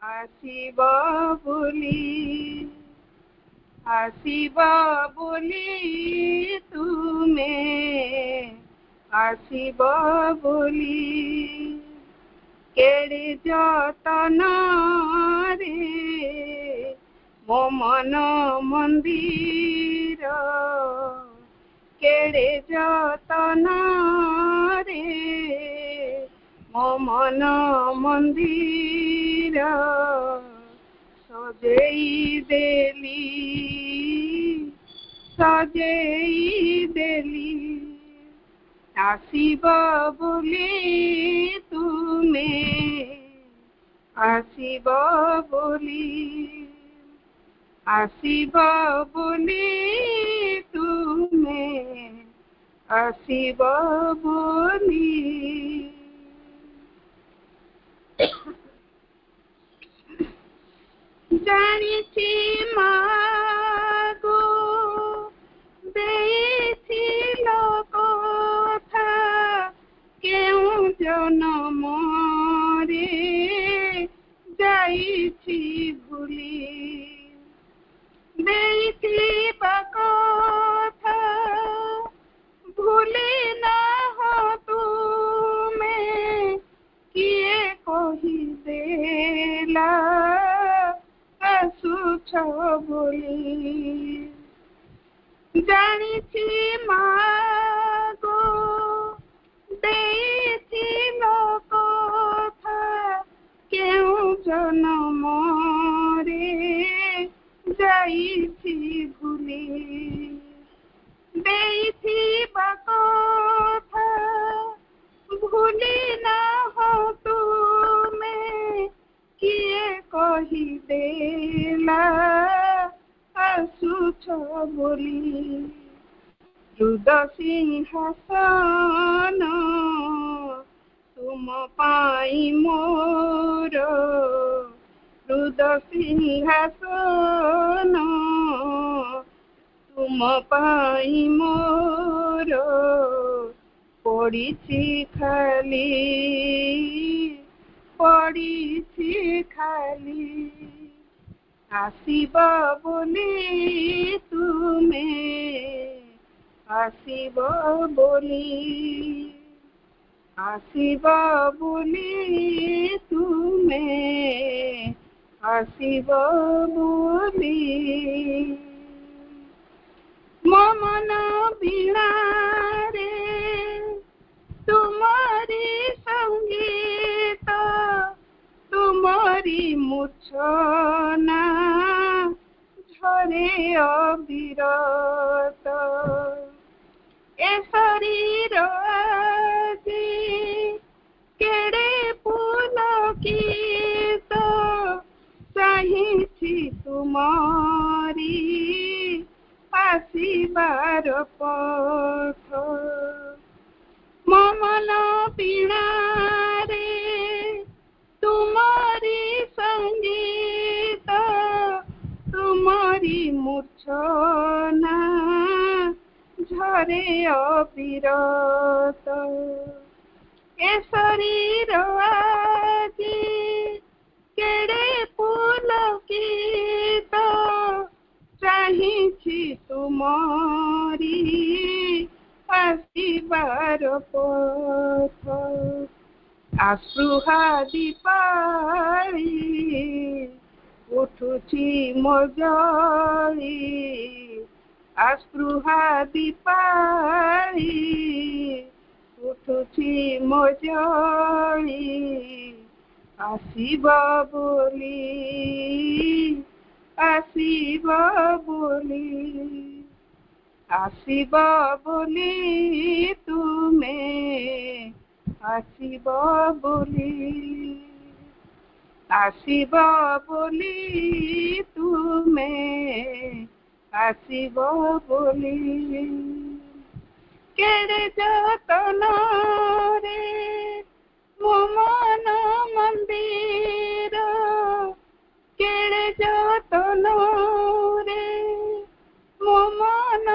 आसीब बोली तुमे आसीब बोली केड़े जतन रे मो मन मंदिर केड़े जतन रे मो मन मंदिर सजेई देली आसीब बोली तुमे आसीब बोली तुमे आसीब बोली जानिछि मागो देइथिल कथा केउ जनम रे जाइछि भूली देइथिबा कथा भूली नाह तुमे किए कहि देला आसुछ बोली जानिछि मागो देइथिल कथा केउ जनम रे जाइछि भूली देइथिबा कथा भूली नाह तुमे किए कहि देला आसुछ बोली रुद सिंहासन तुम पाई मोर रुद सिंहासन तुम पाई मोर पड़िछि खाली आसीब बोली तुमे आसीब बोली तुमे आसीब बोली मो मन वीणा रे तुम्हारी संगीत तुम्हारी मूर्छना झरे अविरत ए शरीर आजी केड़े पुलकित चाहिछि तुम्हारी आसीबार पथ मो मन वीणा रे तुम्हारी संगीत तुम्हारी मूर्छना झरे अविरत ए शरीर आजी केड़े पुलकित चाहिछि तुम्हारी आसीबार पथ आस्पृहा दीपाली उठुछि मो जली आस्पृहा दीपाली उठुछि मो जली आसीब बोली तुमे आसीब बोली तुमे आसीब बोली केड़े जतन रे मो मन मंदिर केड़े जतन रे मो मन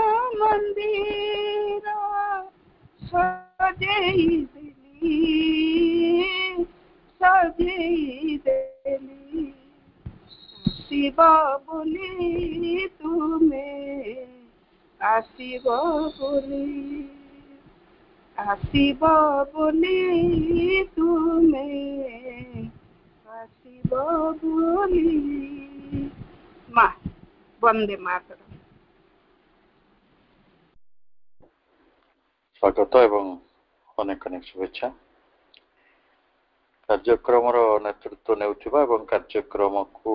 मंदिर सजेई देली ଆସିବ ବୋଲି ତୁମେ ଆସିବ ବୋଲି ଆସିବ ବୋଲି ତୁମେ ଆସିବ ବୋଲି ମା ବନ୍ଦେ ମାତରମ୍। ସ୍ୱାଗତ ଏବଂ ଅନେକ ଅନେକ ଶୁଭେଚ୍ଛା। କାର୍ଯ୍ୟକ୍ରମର ନେତୃତ୍ୱ ନେଉଥିବା ଏବଂ କାର୍ଯ୍ୟକ୍ରମକୁ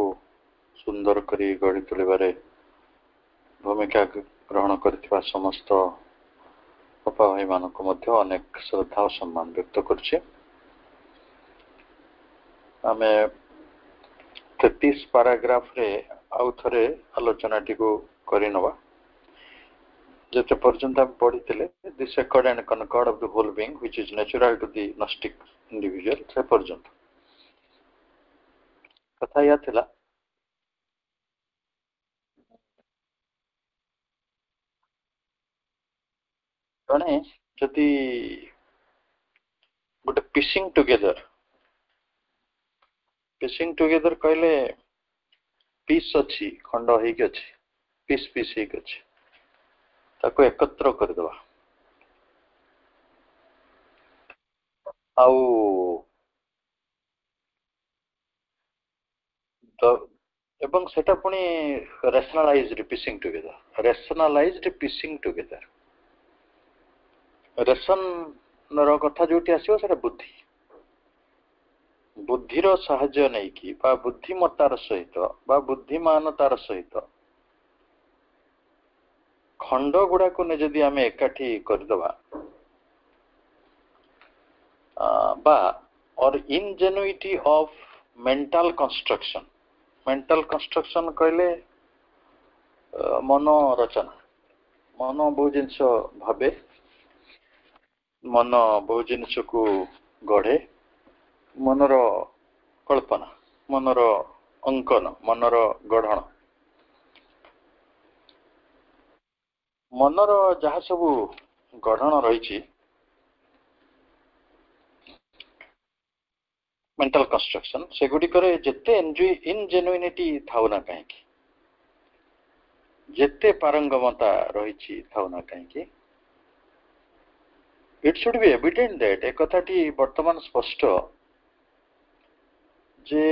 ସୁନ୍ଦର କରି ଗଢ଼ି ତୋଳିବାରେ ଭୂମିକା ଗ୍ରହଣ କରିଥିବା ସମସ୍ତ ବାପା ଭାଇମାନଙ୍କୁ ମଧ୍ୟ ଅନେକ ଶ୍ରଦ୍ଧା ଓ ସମ୍ମାନ ବ୍ୟକ୍ତ କରୁଛି। ଆମେ 33 ପାରାଗ୍ରାଫରେ ଆଉ ଥରେ ଆଲୋଚନାଟିକୁ କରିନେବା। ଯେତେ ପର୍ଯ୍ୟନ୍ତ ଆମେ ପଢିଥିଲେ the accord and concord of the whole being which is natural to the gnostic individual, ସେ ପର୍ଯ୍ୟନ୍ତ କଥା ଏହା ଥିଲା ଜଣେ ଯଦି ଗୋଟେ ପିସିଂ ଟୁଗେଦର କହିଲେ ପିସ୍ ଅଛି, ଖଣ୍ଡ ହେଇକି ଅଛି, ପିସ୍ ହେଇକି ଅଛି, ତାକୁ ଏକତ୍ର କରିଦେବା ଆଉ ଏବଂ ସେଟା ପୁଣି ରେସନାଲାଇଜ୍ଡ ପିସିଂ ଟୁଗେଦର। ରେସନର କଥା ଯୋଉଠି ଆସିବ ସେଟା ବୁଦ୍ଧିର ସାହାଯ୍ୟ ନେଇକି ବା ବୁଦ୍ଧିମତାର ସହିତ ବା ବୁଦ୍ଧିମାନତାର ସହିତ ଖଣ୍ଡ ଗୁଡାକୁ ଯଦି ଆମେ ଏକାଠି କରିଦେବା ବା ଅର୍ ଇନଜେନ୍ୟୁଇଟି ଅଫ୍ ମେଣ୍ଟାଲ କନଷ୍ଟ୍ରକ୍ସନ କହିଲେ ମନ ରଚନା। ମନ ବହୁ ଜିନିଷ ଭାବେ, ମନ ବହୁ ଜିନିଷକୁ ଗଢେ, ମନର କଳ୍ପନା, ମନର ଅଙ୍କନ, ମନର ଗଢଣ, ମନର ଯାହା ସବୁ ଗଢଣ ରହିଛି ମେଣ୍ଟାଲ କନଷ୍ଟ୍ରକ୍ସନ, ସେଗୁଡିକରେ ଯେତେ ଇନଜେନ୍ୟୁଇନିଟି ଥାଉ ନା କାହିଁକି, ଯେତେ ପାରଙ୍ଗମତା ରହିଛି ଥାଉ ନା କାହିଁକି, it should be evident that ଏ କଥାଟି ବର୍ତ୍ତମାନ ସ୍ପଷ୍ଟ ଯେ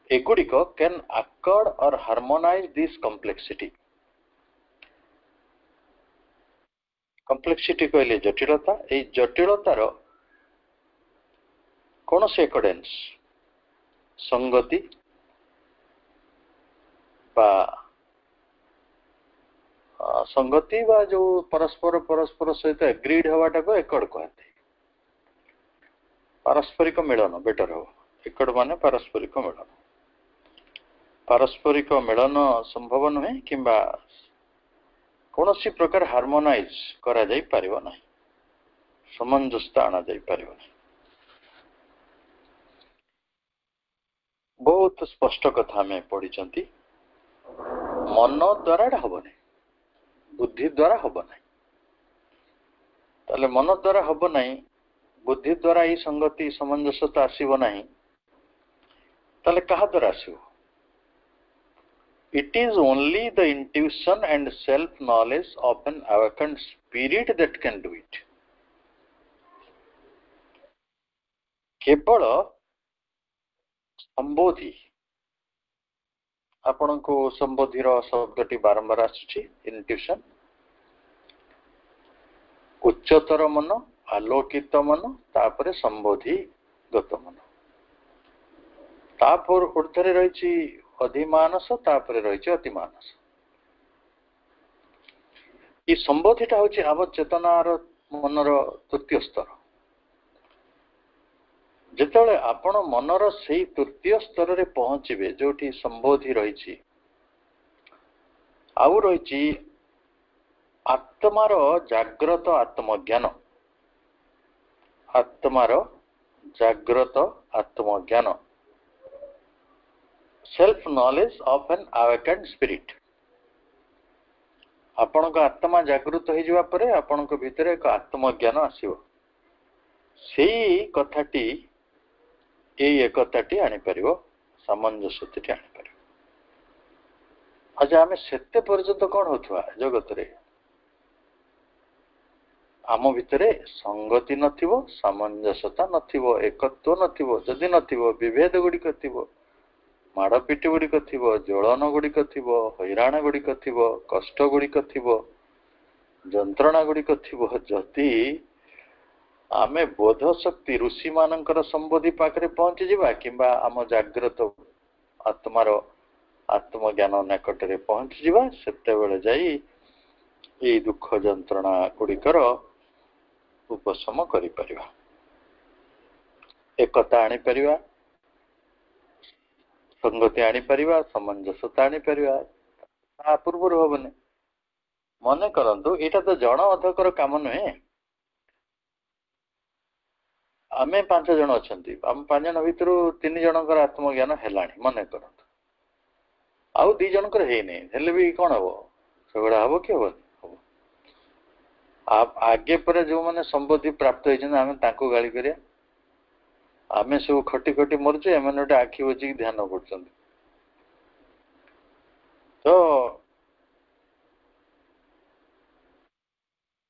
ଏଗୁଡିକ can accord or harmonize this complexity କହିଲେ ଜଟିଳତା। ଏଇ ଜଟିଳତାର କୌଣସି ଏକଡେନ୍ସ, ସଂଗତି ବା ଯୋଉ ପରସ୍ପର ସହିତ ଏଗ୍ରିଡ୍ ହବାଟାକୁ ଏକଡ କୁହନ୍ତି। ପାରସ୍ପରିକ ମିଳନ ବେଟର ହବ। ଏକଡ ମାନେ ପାରସ୍ପରିକ ମିଳନ ସମ୍ଭବ ନୁହେଁ କିମ୍ବା କୌଣସି ପ୍ରକାର ହାରମୋନାଇଜ କରାଯାଇ ପାରିବ ନାହିଁ, ସମଞ୍ଜସ୍ତା ଅଣାଯାଇ ପାରିବ ନାହିଁ। ବହୁତ ସ୍ପଷ୍ଟ କଥା ଆମେ ପଢିଛନ୍ତି। ମନ ଦ୍ୱାରା ଏଟା ହବ ନାହିଁ, ବୁଦ୍ଧି ଦ୍ୱାରା ହବ ନାହିଁ। ତାହେଲେ ମନ ଦ୍ୱାରା ହବ ନାହିଁ, ବୁଦ୍ଧି ଦ୍ୱାରା ଏଇ ସଂଗତି ସମଞ୍ଜସ୍ୟତା ଆସିବ ନାହିଁ, ତାହେଲେ କାହା ଦ୍ୱାରା ଆସିବ? It is only the intuition and self-knowledge of an awakened spirit that can do it. କେବଳ ସମ୍ବୋଧି, ଆପଣଙ୍କୁ ସମ୍ବୋଧିର ଶବ୍ଦଟି ବାରମ୍ବାର ଆସୁଛି, ଇନଟ୍ୟୁସନ, ଉଚ୍ଚତର ମନ, ଆଲୋକିତ ମନ, ତାପରେ ସମ୍ବୋଧିଗତ ମନ, ତାପରେ ଉର୍ଦ୍ଧ୍ୱରେ ରହିଛି ଅଧିମାନସ, ତାପରେ ରହିଛି ଅତିମାନସ। এই ସମ୍ବୋଧିଟା ହଉଛି ଆମ ଚେତନାର ମନର ତୃତୀୟ ସ୍ତର। ଯେତେବେଳେ ଆପଣ ମନର ସେଇ ତୃତୀୟ ସ୍ତରରେ ପହଞ୍ଚିବେ ଯୋଉଠି ସମ୍ବୋଧି ରହିଛି, ଆଉ ରହିଛି ଆତ୍ମାର ଜାଗ୍ରତ ଆତ୍ମଜ୍ଞାନ, ସେଲ୍ଫ ନଲେଜ ଅଫ୍ ଆନ୍ ଆୱାକେଣ୍ଡ ସ୍ପିରିଟ। ଆପଣଙ୍କ ଆତ୍ମା ଜାଗୃତ ହେଇଯିବା ପରେ ଆପଣଙ୍କ ଭିତରେ ଏକ ଆତ୍ମଜ୍ଞାନ ଆସିବ। ସେଇ କଥାଟି ଏଇ ଏକତାଟି ଆଣିପାରିବ, ସାମଞ୍ଜସ୍ୟଟି ଆଣିପାରିବ। ଆଚ୍ଛା, ଆମେ ସେତେ ପର୍ଯ୍ୟନ୍ତ କ'ଣ ହଉଥିବା ଜଗତରେ? ଆମ ଭିତରେ ସଂଗତି ନଥିବ, ସାମଞ୍ଜସ୍ୟତା ନଥିବ, ଏକତ୍ୱ ନଥିବ। ଯଦି ନଥିବ, ବିଭେଦ ଗୁଡ଼ିକ ଥିବ, ମାଡ଼ପିଟ ଗୁଡ଼ିକ ଥିବ, ଜ୍ୱଳନ ଗୁଡ଼ିକ ଥିବ, ହଇରାଣ ଗୁଡ଼ିକ ଥିବ, କଷ୍ଟ ଗୁଡ଼ିକ ଥିବ, ଯନ୍ତ୍ରଣା ଗୁଡ଼ିକ ଥିବ। ଯଦି ଆମେ ବୋଧ ଶକ୍ତି ଋଷି ମାନଙ୍କର ସମ୍ବୋଧି ପାଖରେ ପହଞ୍ଚିଯିବା କିମ୍ବା ଆମ ଜାଗ୍ରତ ଆତ୍ମାର ଆତ୍ମଜ୍ଞାନ ନିକଟରେ ପହଞ୍ଚିଯିବା, ସେତେବେଳେ ଯାଇ ଏଇ ଦୁଃଖ ଯନ୍ତ୍ରଣା ଗୁଡ଼ିକର ଉପଶମ କରିପାରିବା, ଏକତା ଆଣିପାରିବା, ସଂଗତି ଆଣିପାରିବା, ସାମଞ୍ଜସ୍ୟତା ଆଣିପାରିବା। ତା ପୂର୍ବରୁ ହବନି। ମନେ କରନ୍ତୁ, ଏଇଟା ତ ଜଣ ଅଧକର କାମ ନୁହେଁ। ଆମେ 5 ଜଣ ଅଛନ୍ତି, ଆମ 5 ଜଣ ଭିତରୁ 3 ଜଣଙ୍କର ଆତ୍ମଜ୍ଞାନ ହେଲାଣି ମନେ କରନ୍ତୁ, ଆଉ 2 ଜଣଙ୍କର ହେଇନି। ହେଲେ ବି କ'ଣ ହବ? ସେଗୁଡ଼ା ହବ କି ହବନି? ହବ। ଆଗେ ପରେ ଯୋଉମାନେ ସମ୍ବୋଧି ପ୍ରାପ୍ତ ହେଇଛନ୍ତି, ଆମେ ତାଙ୍କୁ ଗାଳି କରିବା? ଆମେ ସବୁ ଖଟି ଖଟି ମରୁଛୁ, ଏମାନେ ଗୋଟେ ଆଖି ବୁଜିକି ଧ୍ୟାନ କରୁଛନ୍ତି। ତ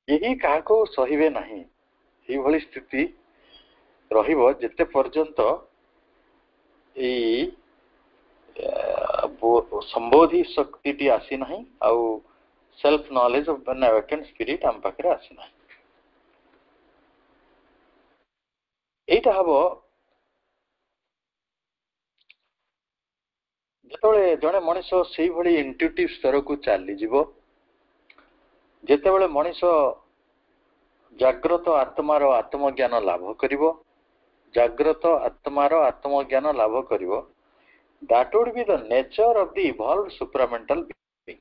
କେହି କାହାକୁ ସହିବେ ନାହିଁ। ଏଇଭଳି ସ୍ଥିତି ରହିବ ଯେତେ ପର୍ଯ୍ୟନ୍ତ ଏଇ ସମ୍ବୋଧି ଶକ୍ତିଟି ଆସିନାହିଁ, ଆଉ self knowledge of an awakened spirit ଆମ ପାଖରେ ଆସିନାହିଁ। ଏଇଟା ହବ ଯେତେବେଳେ ଜଣେ ମଣିଷ ସେଇଭଳି ଇଣ୍ଟୁଇଟିଭ ସ୍ତରକୁ ଚାଲିଯିବ, ଯେତେବେଳେ ମଣିଷ ଜାଗ୍ରତ ଆତ୍ମାର ଆତ୍ମଜ୍ଞାନ ଲାଭ କରିବ, ଜାଗ୍ରତ ଆତ୍ମାର ଆତ୍ମଜ୍ଞାନ ଲାଭ କରିବ, that would be the nature of the evolved supramental being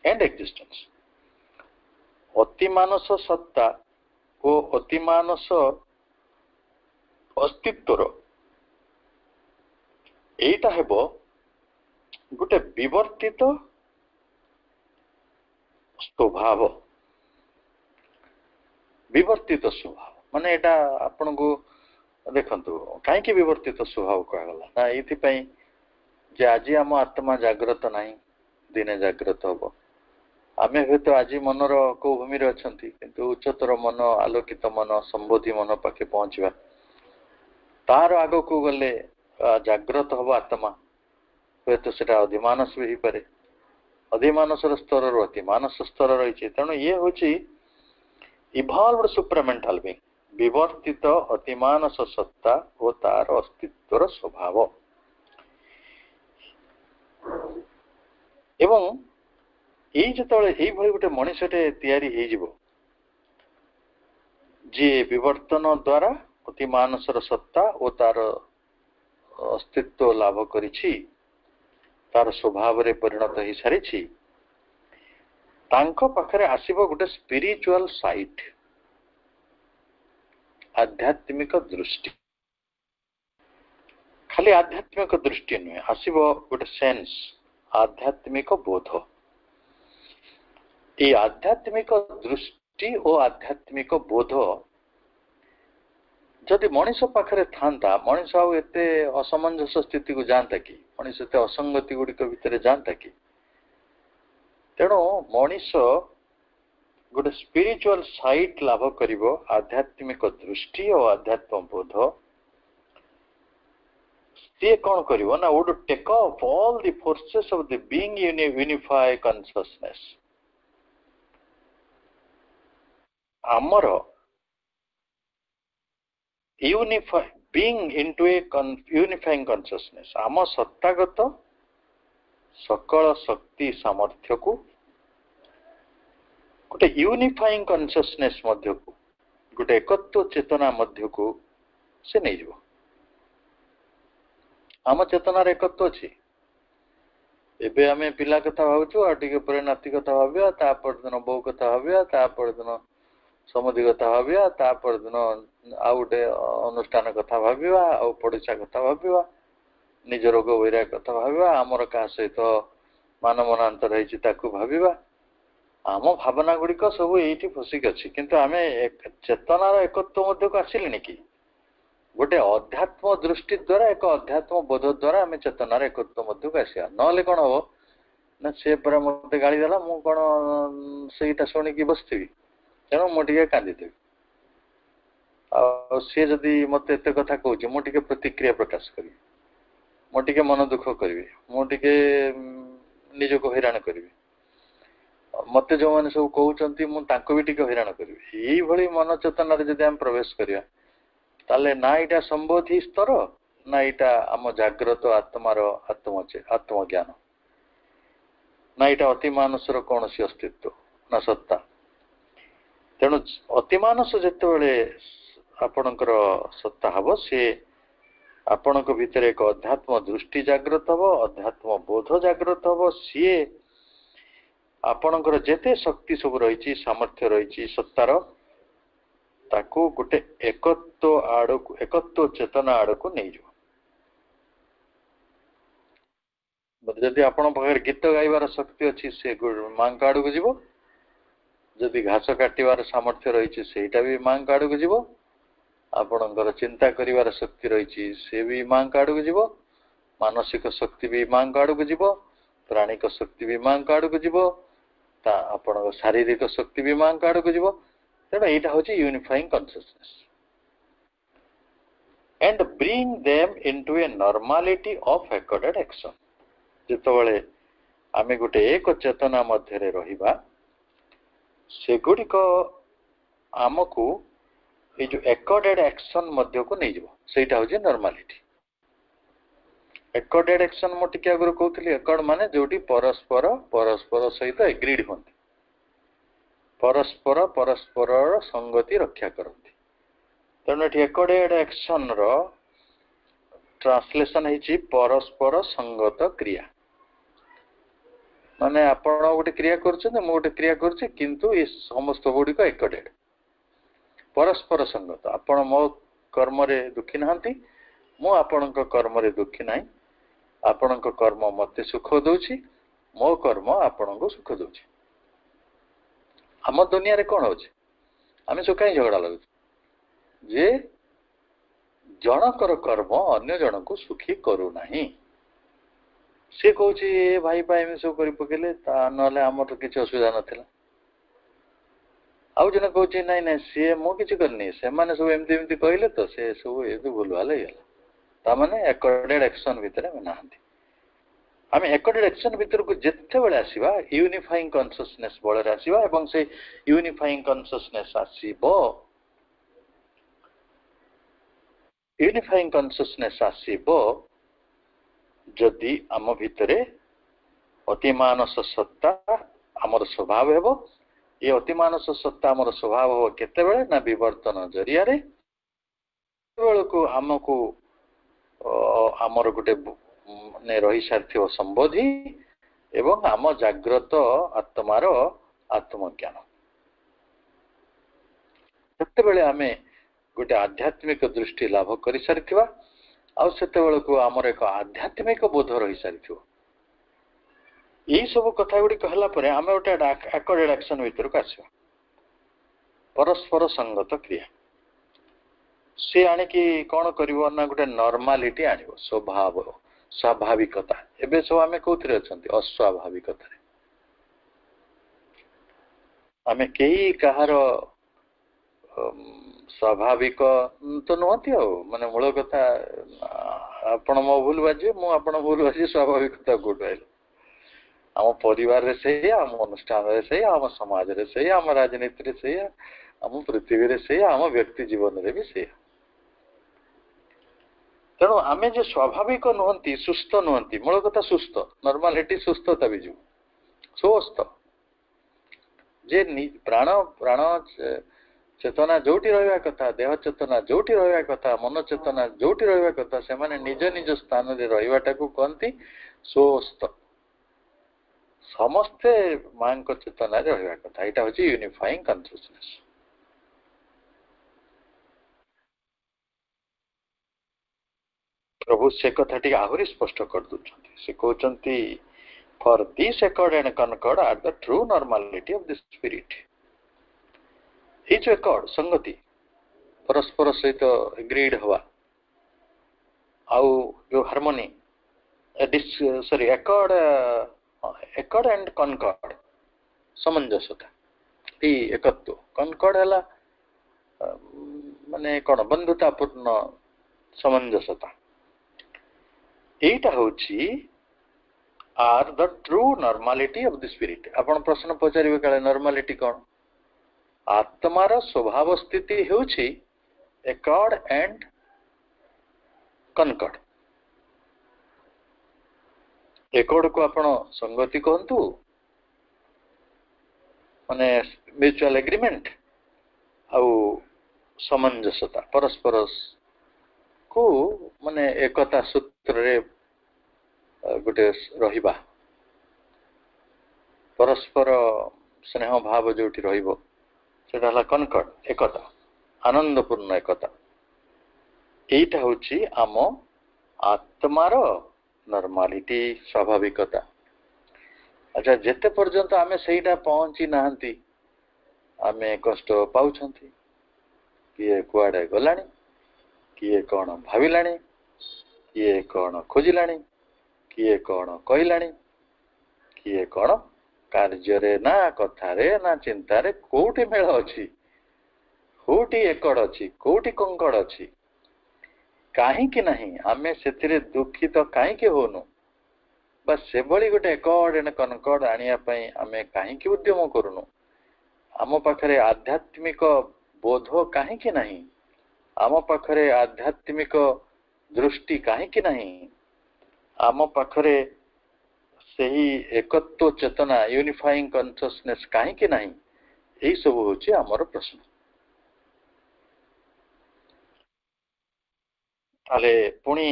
and existence. ଅତିମାନସ ସତ୍ତା ଓ ଅତିମାନସ ଅସ୍ତିତ୍ୱର ଏଇଟା ହେବ ଗୋଟେ ବିବର୍ତ୍ତିତ ସ୍ୱଭାବ। ବିବର୍ତ୍ତିତ ସ୍ୱଭାବ ମାନେ ଏଇଟା ଆପଣଙ୍କୁ ଦେଖନ୍ତୁ, କାହିଁକି ବିବର୍ତ୍ତିତ ସ୍ୱଭାବ କୁହାଗଲା? ନା ଏଇଥିପାଇଁ ଯେ ଆଜି ଆମ ଆତ୍ମା ଜାଗ୍ରତ ନାହିଁ, ଦିନେ ଜାଗ୍ରତ ହବ। ଆମେ ହୁଏତ ଆଜି ମନର କୋଉ ଭୂମିରେ ଅଛନ୍ତି, କିନ୍ତୁ ଉଚ୍ଚତର ମନ, ଆଲୋକିତ ମନ, ସମ୍ବୋଧି ମନ ପାଖେ ପହଞ୍ଚିବା, ତାର ଆଗକୁ ଗଲେ ଜାଗ୍ରତ ହବ ଆତ୍ମା। ହୁଏତ ସେଟା ଅଧିମାନସ ବି ହେଇପାରେ, ଅଧିମାନସର ସ୍ତରରୁ ଅତିମାନସ ସ୍ତର ରହିଛି। ତେଣୁ ଇଏ ହଉଛି ଇଭଲ୍ଭଡ ସୁପ୍ରାମେଣ୍ଟାଲ ବିଙ୍ଗ, ବିବର୍ତ୍ତିତ ଅତିମାନସ ସତ୍ତା ଓ ତାର ଅସ୍ତିତ୍ୱର ସ୍ୱଭାବ। ଏବଂ ଏଇ ଯେତେବେଳେ ଏଇଭଳି ଗୋଟେ ମଣିଷଟେ ତିଆରି ହେଇଯିବ, ଯିଏ ବିବର୍ତ୍ତନ ଦ୍ୱାରା ଅତିମାନସର ସତ୍ତା ଓ ତାର ଅସ୍ତିତ୍ୱ ଲାଭ କରିଛି, ତାର ସ୍ୱଭାବରେ ପରିଣତ ହେଇସାରିଛି, ତାଙ୍କ ପାଖରେ ଆସିବ ଗୋଟେ ସ୍ପିରିଚୁଆଲ ସାଇଟ୍, ଆଧ୍ୟାତ୍ମିକ ଦୃଷ୍ଟି। ଖାଲି ଆଧ୍ୟାତ୍ମିକ ଦୃଷ୍ଟି ନୁହେଁ, ଆସିବ ଗୋଟେ ସେନ୍ସ, ଆଧ୍ୟାତ୍ମିକ ବୋଧ। এই ଆଧ୍ୟାତ୍ମିକ ଦୃଷ୍ଟି ଓ ଆଧ୍ୟାତ୍ମିକ ବୋଧ ଯଦି ମଣିଷ ପାଖରେ ଥାନ୍ତା, ମଣିଷ ଆଉ ଏତେ ଅସମଞ୍ଜସ ସ୍ଥିତିକୁ ଯାଆନ୍ତା କି? ମଣିଷ ଏତେ ଅସଙ୍ଗତି ଗୁଡ଼ିକ ଭିତରେ ଯାଆନ୍ତା କି? ତେଣୁ ମଣିଷ ଗୋଟେ ସ୍ପିରିଚୁଆଲ ସାଇଟ୍ ଲାଭ କରିବ, ଆଧ୍ୟାତ୍ମିକ ଦୃଷ୍ଟି ଓ ଆଧ୍ୟାତ୍ମ ବୋଧ। ସିଏ କ'ଣ କରିବ ନା, would take off all the forces of the being unify consciousness। ଆମର being into a unifying consciousness, ଆମ ସତ୍ତାଗତ ସକଳ ଶକ୍ତି ସାମର୍ଥ୍ୟକୁ ଗୋଟେ ୟୁନିଫାଇଂ କନସିୟସନେସ୍ ମଧ୍ୟକୁ, ଗୋଟେ ଏକତ୍ୱ ଚେତନା ମଧ୍ୟକୁ ସେ ନେଇଯିବ। ଆମ ଚେତନାର ଏକତ୍ୱ ଅଛି। ଏବେ ଆମେ ପିଲା କଥା ଭାବୁଛୁ, ଆଉ ଟିକେ ପରେ ନାତି କଥା ଭାବିବା, ତା ପରଦିନ ବୋଉ କଥା ଭାବିବା, ତା ପରଦିନ ସମୁଦି କଥା ଭାବିବା, ତା ପରଦିନ ଆଉ ଗୋଟେ ଅନୁଷ୍ଠାନ କଥା ଭାବିବା, ଆଉ ପଡ଼ିଶା କଥା ଭାବିବା, ନିଜ ରୋଗ ବୈରାଗ କଥା ଭାବିବା, ଆମର କାହା ସହିତ ମାନମନାନ୍ତର ହେଇଛି ତାକୁ ଭାବିବା। ଆମ ଭାବନା ଗୁଡ଼ିକ ସବୁ ଏଇଠି ଫସିକି ଅଛି। କିନ୍ତୁ ଆମେ ଚେତନାର ଏକତ୍ୱ ମଧ୍ୟକୁ ଆସିଲେଣି କି? गोटे अध्यात्म दृष्टि द्वारा एक अध्यात्म बोध द्वारा आम चेतनार एकत्व मध्य को आसा ना कौन हम ना सी पूरा मत गाड़ी देला मु कौन से शुणिकी बसथि तेणु मुझे कांदीदेवी सी जदि मत एत कथा कहे मुझे प्रतिक्रिया प्रकाश करी मुझे मन दुख करी मुझे निजक हैरान करी मत जो मैंने सब कहते मुझे भी हैरान करी यही मन चेतन जब आम प्रवेश करवा ताले ना यहाँ संबोधि स्तर ना यहाँ आम जाग्रत आत्मार आत्मज्ञान ना यहाँ अतिमानसर कौन सी अस्तित्व ना सत्ता तेणु अतिमानस जिते आपणकर सत्ता हम सी आपण भितर एक अध्यात्म दृष्टि जागृत हम अध्यात्म बोध जागृत हम सी आपणकर जेते शक्ति सब रही सामर्थ्य रही सत्तार ताकू गोटे एकत्व आड़क एकत्व चेतना आड़क नहीं जाओ जदि आपण पाखे गीत गाइबार शक्ति अच्छी से माँ आड़ को जीव जदि घास काटिबार सामर्थ्य रही सेटा भी माँ आड़ को जीव आपणकर चिंता करिवार शक्ति रही से भी माँ आड़ को जीव मानसिक शक्ति भी माँ आड़ को जीव प्राणिक शक्ति भी माँ आड़ को जीव आपण शारीरिक शक्ति भी माँ आड़ को जीव तेणु यहाँ हूँ unifying consciousness and bring them into a normality of accorded action जितेबाला आम गोटे एक चेतना मध्य रहिबा सेगुड़िक आमको ये जो एकॉर्डेड एक्शन मध्य को नहीं जीवो सेटा हूँ नॉर्मालिटी एकॉर्डेड एक्शन मो टिके आगु कहूली एकॉर्ड माने जोटी परस्पर परस्पर सहित एग्रीड होती परस्पर परस्पर संगति रक्षा करती तेणु ये एकॉर्डेड एक्शन रो ट्रांसलेशन है परस्पर संगत क्रिया माने आपण गोटे क्रिया कर गोटे क्रिया कर किंतु ये समस्त गुड़िक एकॉर्डेड परस्पर संगत आपण मो कर्म रे दुखी नहांती मु आपण कर्म रे दुखी ना आपण कर्म मते सुख दौची मो कर्म आपण को सुख दौची आम दुनिया रे कौन होचे आम सब कहीं झगड़ा लगुच जे जनकर कर्म अन्य जन को सुखी करू नाही सी कहूँ भाई पाई सब कर पकेले ना आम तो किसी असुविधा नाला आउ जन कहूँ नाई ना सी मु कि करनी से मैंने सब एमती एमती कहले तो से सब ये भूल भाल होगा ताने एकॉर्डेड एक्शन भितर आम ना आम एकॉर्डेड एक्शन भितर को जिते बड़े आसवा यूनिफाइंग कॉन्शियसनेस बल आसवा एवं से यूनिफाइंग कॉन्शियसनेस आसब यूनिफाइंग कॉन्शियसनेस आसब जदि आम भितरे अतिमानस सत्ता आमर स्वभाव हेबो ये अतिमानस सत्ता आमर स्वभाव हो केते बेले ना विवर्तन जरिया रे बेलको आमको आमर गोटे ने रही सारी संबोधि एवं आम जाग्रत आत्मार आत्मज्ञान सेते बेले आमे गोटे आध्यात्मिक दृष्टि लाभ कर सारी आउ सेते बेलको आमर एक आध्यात्मिक बोध रही सारी यही सब कथा गुड़ी कहला परे आमे गोटे एकॉर्डेड एक्शन भीतर को आसवा परस्पर संगत क्रिया सी आणिकी कौन करिवो ना गोटे नॉर्मालिटी आनिवो स्वभाव स्वाभाविकता एबे सब आमे कोथरे अछंती अस्वाभाविकता आमे केही कहार स्वाभाविक तो नुहति माने मूल कथा आपण मो भूल बाजी मु आपण भूल बाजी स्वाभाविकता कोठ आइल आम परिवार रे से आम अनुष्ठान रे से आम समाज रे से आम राजनीति रे से आम पृथ्वी रे से आम व्यक्ति जीवन रे भी से तेणु आम जो स्वाभाविक नुहति सुस्थ नुहति मूल कथा सुस्थ नॉर्मालिटी सुस्थता बिजु स्वस्थ जे प्राण प्राण चेतना जोटी रहा कथा देह चेतना जोटी रहा कथा मन चेतना जोटी रहा कथा से माने निज निज स्थान रे रहिवाटा को कहती स्वस्थ समस्ते मां चेतना रे रहा कथा यहाँ हूँ यूनिफाइंग कॉन्शियसनेस प्रभु से कथाटी आहरी स्पष्ट कर दूसरी से कहते for this accord and concord are the true normality of the spirit ये जो एकॉर्ड संगति परस्पर सहित एग्रीड हवा आउ जो harmony sorry accord and concord सामंजस्यता ये एकत्व कनकॉर्ड है माने कौन बंधुतापूर्ण सामंजस्यता एटा होची are the true normality of the spirit. आपण प्रश्न पचारिबे काले नॉर्मालिटी कौन आत्मार स्वभाव स्थिति होची एकॉर्ड एंड कनकॉर्ड। एकॉर्ड को आपण संगति कहंतु माने म्यूचुअल एग्रीमेंट आउ सामंजस्यता परस्पर को माने एकता सूत्र रे गोटे रहिबा परस्पर स्नेह भाव जोटी रहिबो सेटा हला कनकॉर्ड एकता आनंदपूर्ण एकता एटा होची आम आत्मार नॉर्मालिटी स्वाभाविकता। अच्छा जेते पर्यंत आमे सेटा पहुंची नाहंती आमे कष्ट पाउछंती किए कुआडे गलाणी किए कौन भाविलाणी किए कौन खोजिलाणी किए कौन कहलाणी किए कौन कार्य ना कथारे ना चिंतारे कोठी मेल अच्छी कोठी एकड़ अच्छी कोठी कंकड़ अच्छी कहीं नहीं आमे से दुखित कहीं होनु बस से भली गोटे एकड़ एंड कनकड़ आनिया आमे कहीं उद्यम करूनु आम पाखरे आध्यात्मिक बोध कहीं नहीं आम पाखरे आध्यात्मिक दृष्टि कहीं नहीं आम पाखरे सही एकत्व चेतना यूनिफाइंग कॉन्शियसनेस कहीं नहीं यही सब होची आमर प्रश्न। ताले पुणी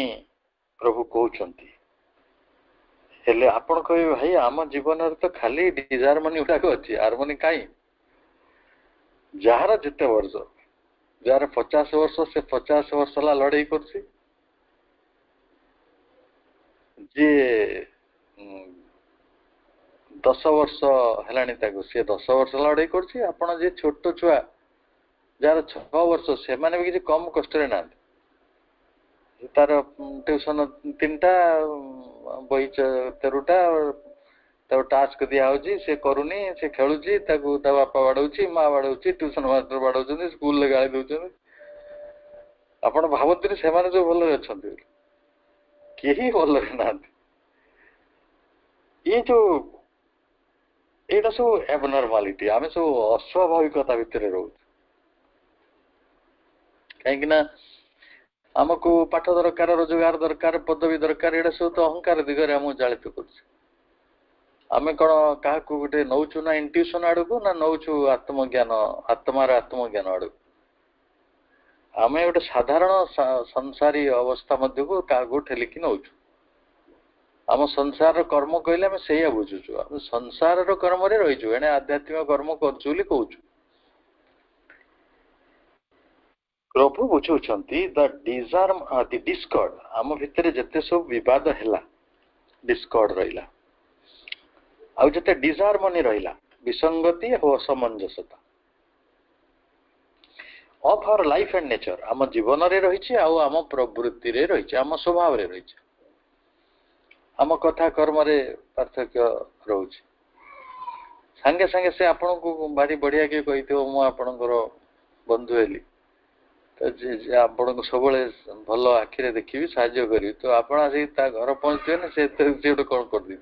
प्रभु कहउचंती हेले आपण कहबे भाई आम जीवन तो खाली डिजार्मनी गुड़ाक अच्छी हार्मोनी कहीं जार जिते वर्ष जार 50 वर्ष से 50 वर्ष ला लड़ाई करसी जी 10 वर्ष हेलानी ताको से 10 वर्ष लड़ाई करसी आपण जे छोट छुआ जार 6 वर्ष से माने भी कम कष्ट रे ना तार ट्यूशन 3टा बही 13टा तो टास्क दिया होची से करूनी से खेलुची ताको ता बापा बाडौची मां बाडौची ट्यूशन मास्टर बाडौचंदी स्कूल ले गाली दउचंदी आपण भावतरी से माने जो भल अछंती केही भल ना ये जो एटा सब एबनॉर्मालिटी आमे सब अस्वाभाविकता भितर रहू कहीं ना आमको पाठ दरकार रोजगार दरकार पदवी दरकार एटा सब तो अहंकार दिगरे हम जालित करछ आमे कोन का को गोटे नौचु ना इंट्यूशन आडको ना नौचु आत्मज्ञान आत्मार आत्मज्ञान आडको आमे गोटे साधारण संसारी अवस्था मध्य को का गो ठेलिकी नौचु आम संसार कर्म कहले आम से बुझुचु आम संसार कर्म रे रहीचु एने आध्यात्मिक कर्म करचु बोली कहउचु प्रभु बुझाउछंती द डिस्कॉर्ड आम भितर जते सब विवाद हैला डिस्कॉर्ड रहिला आ जते डिजार्मनी रहिला विसंगति और असमंजसता of our life and nature आम जीवन रे रहिछि आ आम प्रवृत्ति रे रहिछि आम स्वभाव रे रहिछि आम कथा कर्म रे पार्थक्य रहउछि संगे संगे से आपन को भारी बढ़िया के कहितो मु आपनकर बंधु हेली तो आपन सब भल आखिरे देखी साहाଯ୍य करी तो आपण आसी ता घर पहुंचते ना से गोटे कौन कर दी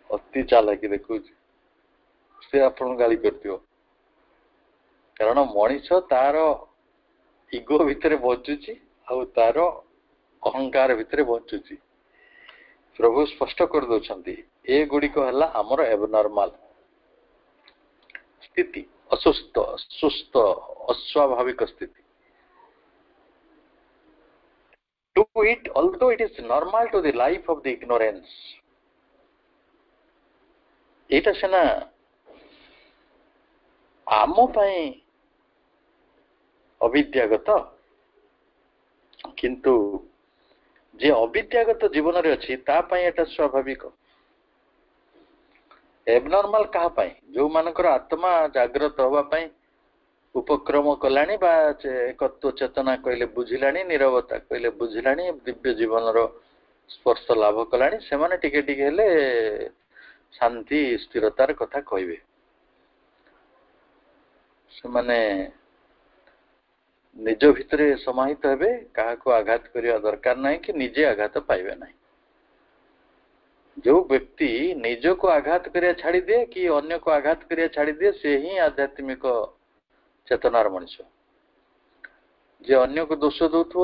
अति चालाकी देखु से आपन गाली करथियो कारण मनीष तार इगो भितर बचुची आ तार अहंकार भितर बचुची प्रभु स्पष्ट कर दउछंती ए गुडी को हला हमर एबनॉर्मल स्थिति असुस्थ सुस्थ अस्वाभाविक स्थिति to it although it is normal to the life of the ignorance एटा सेना आम पाई अविद्यागत किंतु जे अविद्यागत जीवन रे अछि ता पाई एटा स्वाभाविक एबनॉर्मल कहा पाई जो मानकर आत्मा जागृत होबा पाई ଉପକ୍ରମ କଲାଣି ବା ଏକତ୍ୱ ଚେତନା କହିଲେ ବୁଝିଲାଣି, ନିରବତା କହିଲେ ବୁଝିଲାଣି, ଦିବ୍ୟ ଜୀବନର ସ୍ପର୍ଶ ଲାଭ କଲାଣି, ସେମାନେ ଟିକେ ଟିକେ ହେଲେ ଶାନ୍ତି ସ୍ଥିରତାର କଥା କହିବେ। ସେମାନେ ନିଜ ଭିତରେ ସମାହିତ ହେବେ, କାହାକୁ ଆଘାତ କରିବା ଦରକାର ନାହିଁ କି ନିଜେ ଆଘାତ ପାଇବେ ନାହିଁ। ଯୋଉ ବ୍ୟକ୍ତି ନିଜକୁ ଆଘାତ କରିବା ଛାଡ଼ିଦିଏ କି ଅନ୍ୟକୁ ଆଘାତ କରିବା ଛାଡ଼ିଦିଏ, ସେ ହିଁ ଆଧ୍ୟାତ୍ମିକ ଚେତନାର ମଣିଷ। ଯେ ଅନ୍ୟକୁ ଦୋଷ ଦଉଥିବ,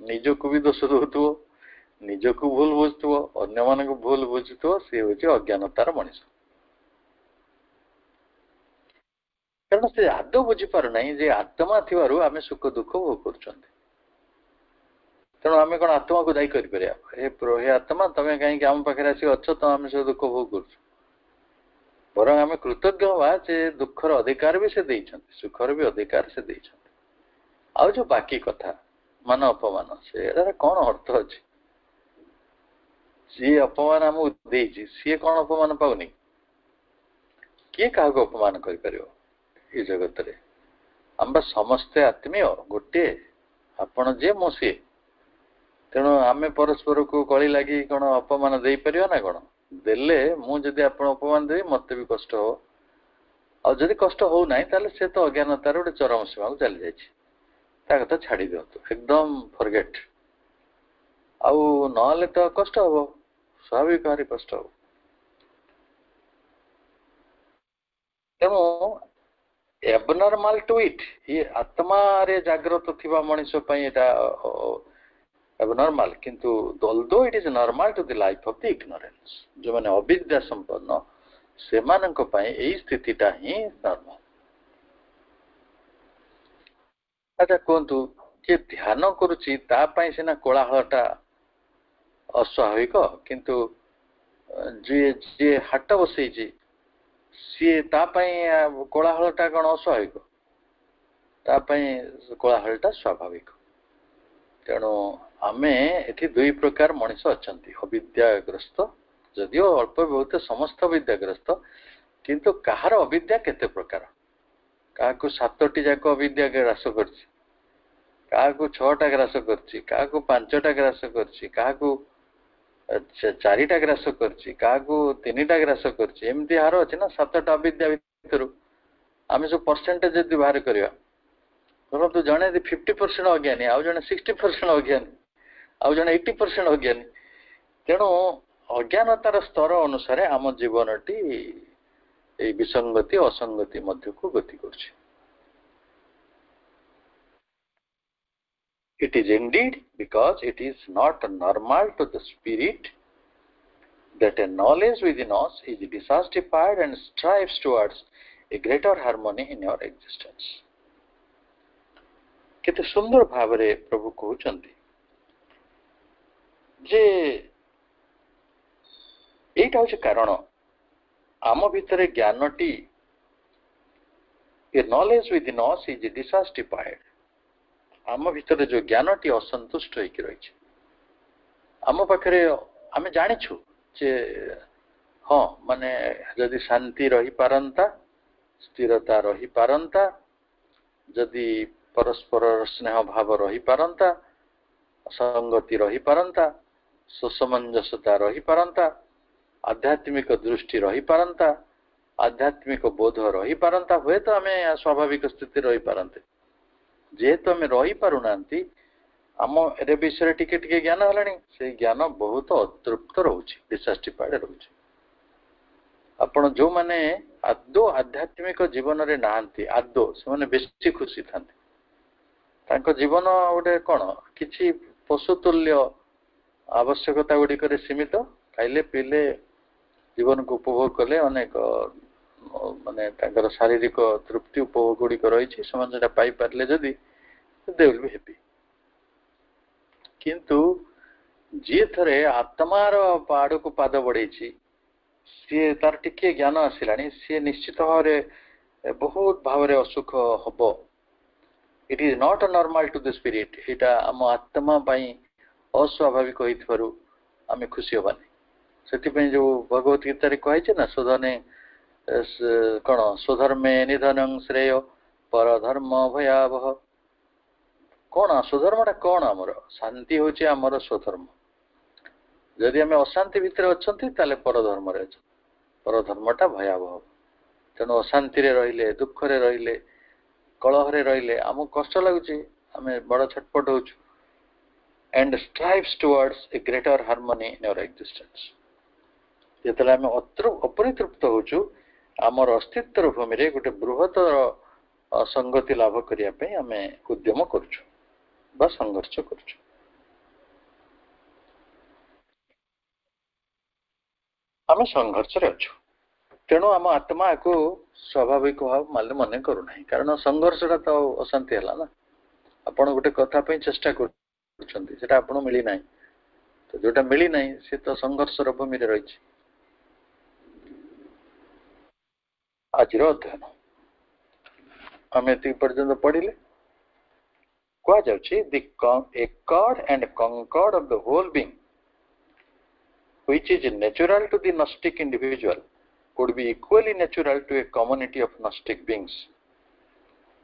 ନିଜକୁ ବି ଦୋଷ ଦଉଥିବ, ନିଜକୁ ଭୁଲ ବୁଝୁଥିବ, ଅନ୍ୟମାନଙ୍କୁ ଭୁଲ ବୁଝୁଥିବ, ସେ ହଉଛି ଅଜ୍ଞାନତାର ମଣିଷ। କାରଣ ସେ ଆଦୌ ବୁଝିପାରୁନାହିଁ ଯେ ଆତ୍ମା ଥିବାରୁ ଆମେ ସୁଖ ଦୁଃଖ ଭୋଗ କରୁଛନ୍ତି। ତେଣୁ ଆମେ କଣ ଆତ୍ମାକୁ ଦାୟୀ କରିପାରିବା? ହେ ଆତ୍ମା, ତମେ କାହିଁକି ଆମ ପାଖରେ ଆସିକି ଅଛ, ତ ଆମେ ସବୁ ଦୁଃଖ ଭୋଗ କରୁଛୁ। ବରଂ ଆମେ କୃତଜ୍ଞ ହବା ଯେ ଦୁଃଖର ଅଧିକାର ବି ସେ ଦେଇଛନ୍ତି, ସୁଖର ବି ଅଧିକାର ସେ ଦେଇଛନ୍ତି। ଆଉ ଯୋଉ ବାକି କଥା ମାନ ଅପମାନ, ସେଟାର କଣ ଅର୍ଥ ଅଛି? ସିଏ ଅପମାନ ଆମକୁ ଦେଇଛି, ସିଏ କଣ ଅପମାନ ପାଉନି? କିଏ କାହାକୁ ଅପମାନ କରିପାରିବ ଏ ଜଗତରେ? ଆମେ ସମସ୍ତେ ଆତ୍ମୀୟ, ଗୋଟିଏ, ଆପଣ ଯିଏ ମୁଁ ସିଏ। ତେଣୁ ଆମେ ପରସ୍ପରକୁ କଳି ଲାଗି କଣ ଅପମାନ ଦେଇପାରିବା ନା କଣ? ଦେଲେ ମୁଁ ଯଦି ଆପଣ ଅପମାନ ଦେବି ମତେ ବି କଷ୍ଟ ହବ। ଆଉ ଯଦି କଷ୍ଟ ହଉନାହିଁ ତାହେଲେ ସେ ତ ଅଜ୍ଞାନତାର ଗୋଟେ ଚରମ ସୀମାକୁ ଚାଲି ଯାଇଛି, ତା କଥା ଛାଡି ଦିଅନ୍ତୁ, ଏକଦମ ଫରଗେଟ୍। ଆଉ ନହେଲେ ତ କଷ୍ଟ ହବ, ସ୍ୱାଭାବିକ ଭାରି କଷ୍ଟ ହବ। ତେଣୁ abnormal to it, ये आत्मारे जागृत थिबा मनुष्य ପାଇଁ ଏଟା abnormal, କିନ୍ତୁ although it is normal to the life of the ignorance, जो माने अविद्या संपन्न सेमानଙ୍କ ପାଇଁ ଏଇ ସ୍ଥିତିଟା ହିଁ ନର୍ମାଲ। ଆଚ୍ଛା କୁହନ୍ତୁ, ଯେ ଧ୍ୟାନ କରୁଛି ତା ପାଇଁ ସିନା କୋଳାହଳଟା ଅସ୍ୱାଭାବିକ, କିନ୍ତୁ ଯିଏ ହାଟ ବସେଇଛି ସିଏ ତା ପାଇଁ କୋଳାହଳଟା କଣ ଅସ୍ୱାଭାବିକ? ତା ପାଇଁ କୋଳାହଳଟା ସ୍ୱାଭାବିକ। ତେଣୁ ଆମେ ଏଠି ଦୁଇ ପ୍ରକାର ମଣିଷ ଅଛନ୍ତି, ଅବିଦ୍ୟାଗ୍ରସ୍ତ, ଯଦିଓ ଅଳ୍ପ ବହୁତ ସମସ୍ତ ଅବିଦ୍ୟାଗ୍ରସ୍ତ, କିନ୍ତୁ କାହାର ଅବିଦ୍ୟା କେତେ ପ୍ରକାର। କାହାକୁ 7ଟି ଯାକ ଅବିଦ୍ୟା ଗ୍ରାସ କରିଛି, କାହାକୁ 6ଟା ଗ୍ରାସ କରିଛି, କାହାକୁ 5ଟା ଗ୍ରାସ କରିଛି, କାହାକୁ 4ଟା ଗ୍ରାସ କରିଛି, କାହାକୁ 3ଟା ଗ୍ରାସ କରିଛି। ଏମିତି ହାର ଅଛି ନା 7ଟା ଅବିଦ୍ୟା ଭିତରୁ ଆମେ ସବୁ ପରସେଣ୍ଟେଜ ଯଦି ବାହାର କରିବା, ଧରନ୍ତୁ ଜଣେ 50% ଅଜ୍ଞାନୀ, ଆଉ ଜଣେ 60% ଅଜ୍ଞାନୀ, ଆଉ ଜଣେ 80% ଅଜ୍ଞାନୀ। ତେଣୁ ଅଜ୍ଞାନତାର ସ୍ତର ଅନୁସାରେ ଆମ ଜୀବନଟି ଏଇ ବିସଙ୍ଗତି ଅସଙ୍ଗତି ମଧ୍ୟକୁ ଗତି କରୁଛି। It is indeed because it is not normal to the spirit that a knowledge within us is dissatisfied and strives towards a greater harmony in your existence. केते सुंदर भावरे प्रभु कहउचंती जे एटा होचे कारण आम भितरे ज्ञानटी, a knowledge within us is dissatisfied, आम भितरे जो ज्ञानटी असंतुष्ट होइकी रहिछि। आम पाखरे आमे जानिछु जे हाँ माने जदि शांति रही पारंता, स्थिरता रही पारंता, जदि परस्पर स्नेह भाव रही पारंता, संगति रही पारंता, सुसमंजसता रही पारंता, आध्यात्मिक दृष्टि रही पारंता, आध्यात्मिक बोध रही पारंता, हुए तो आमे स्वाभाविक स्थिति रही पारंते। जेहेतु आमे रही पारुनांती, आम ए विषय टिके टिके ज्ञान हलानी, से ज्ञान बहुत अतृप्त रहउछि, डिससैटिस्फाइड रहउछि। आपण जो माने आदो आध्यात्मिक जीवन रे नाहंती, आदो से माने बेसी खुशी थांती। तांको जीवन गोटे कोन किछि पशुतुल्य आवश्यकता गुडी करे सीमित, खाइले पीले जीवन को उपभोग कले अनेक माने तांकर शारीरिक तृप्ति उपभोग गुडी रहिछि, समान जेटा पाई पारले जदी दे विल बी हैप्पी। किंतु जे थरे आत्मार पाड़ को पाद बढ़ेछि, सी तार टिके ज्ञान आसिलानी, सी निश्चित भावरे बहुत भावरे असुख हबो। It is not normal to the spirit, एटा आम आत्मा पई अस्वाभाविक होइथारु आमे खुशी होबानी। सेति पई जो भगवत गीता रे कहै छै ना, स्वधने कोन स्वधर्मे निधनं श्रेय परधर्म भयावह। कौन स्वधर्मटा कौन आमर शांति हूँ आमर स्वधर्म। जदि आम अशांति भितर अच्छा परधर्म परधर्मटा भयावह। तेणु अशांति रहिले दुखरे रहिले कलहरे रहिले आमको कष्ट लगुच आम बड़ छटपट हो and strives towards a greater harmony in our existence. जिते आम अपरितृप्त होचु आमर अस्तित्व भूमि रे गोटे बृहत्तर संगति लाभ करने आम उद्यम करुचु बा संघर्ष करुचु। आम संघर्ष रे अच्छु तेणु आम आत्मा को स्वाभाविक भाव माले मन करूना कारण संघर्षटा तो अशांति है ना। आपण गोटे कथा चेष्टा कर मिली ना तो जोटा मिली ना सी तो संघर्ष भूमि रे रही। आज अध्ययन आम ये पर्यटन पढ़िले कह जाउछि the accord and concord of the whole being which is natural to the Gnostic individual would be equally natural to a community of Gnostic beings,